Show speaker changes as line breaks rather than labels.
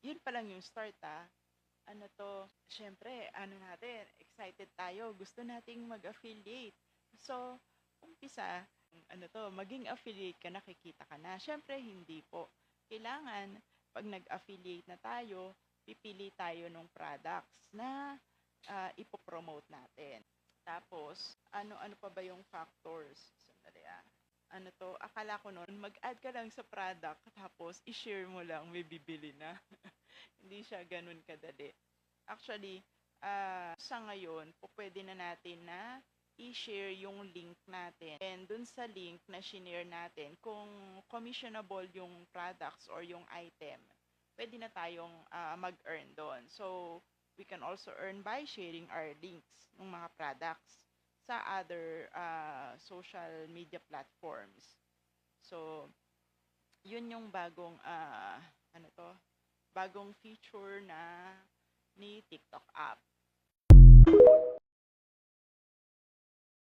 yun pa lang yung start, ano 'to, siyempre ano natin, excited tayo, gusto nating mag-affiliate. So, umpisa, ano 'to, maging affiliate ka na, kikita ka na. Siyempre hindi po. Kailangan 'pag nag-affiliate na tayo, pipili tayo ng products na, ipo-promote natin. Tapos ano-ano pa ba yung factors, sandali, ano 'to, akala ko no'n mag-add ka lang sa product tapos i-share mo lang may bibili na. Hindi siya gano'n kadali. Actually, sa ngayon pupuwede na natin na i-share yung link natin and dun sa link na shinare natin kung commissionable yung products or yung item, puwede na tayong, mag-earn do'n. So, we can also earn by sharing our links ng mga products sa other, social media platforms. So, yun yung bagong, ano 'to, bagong feature na ni TikTok app.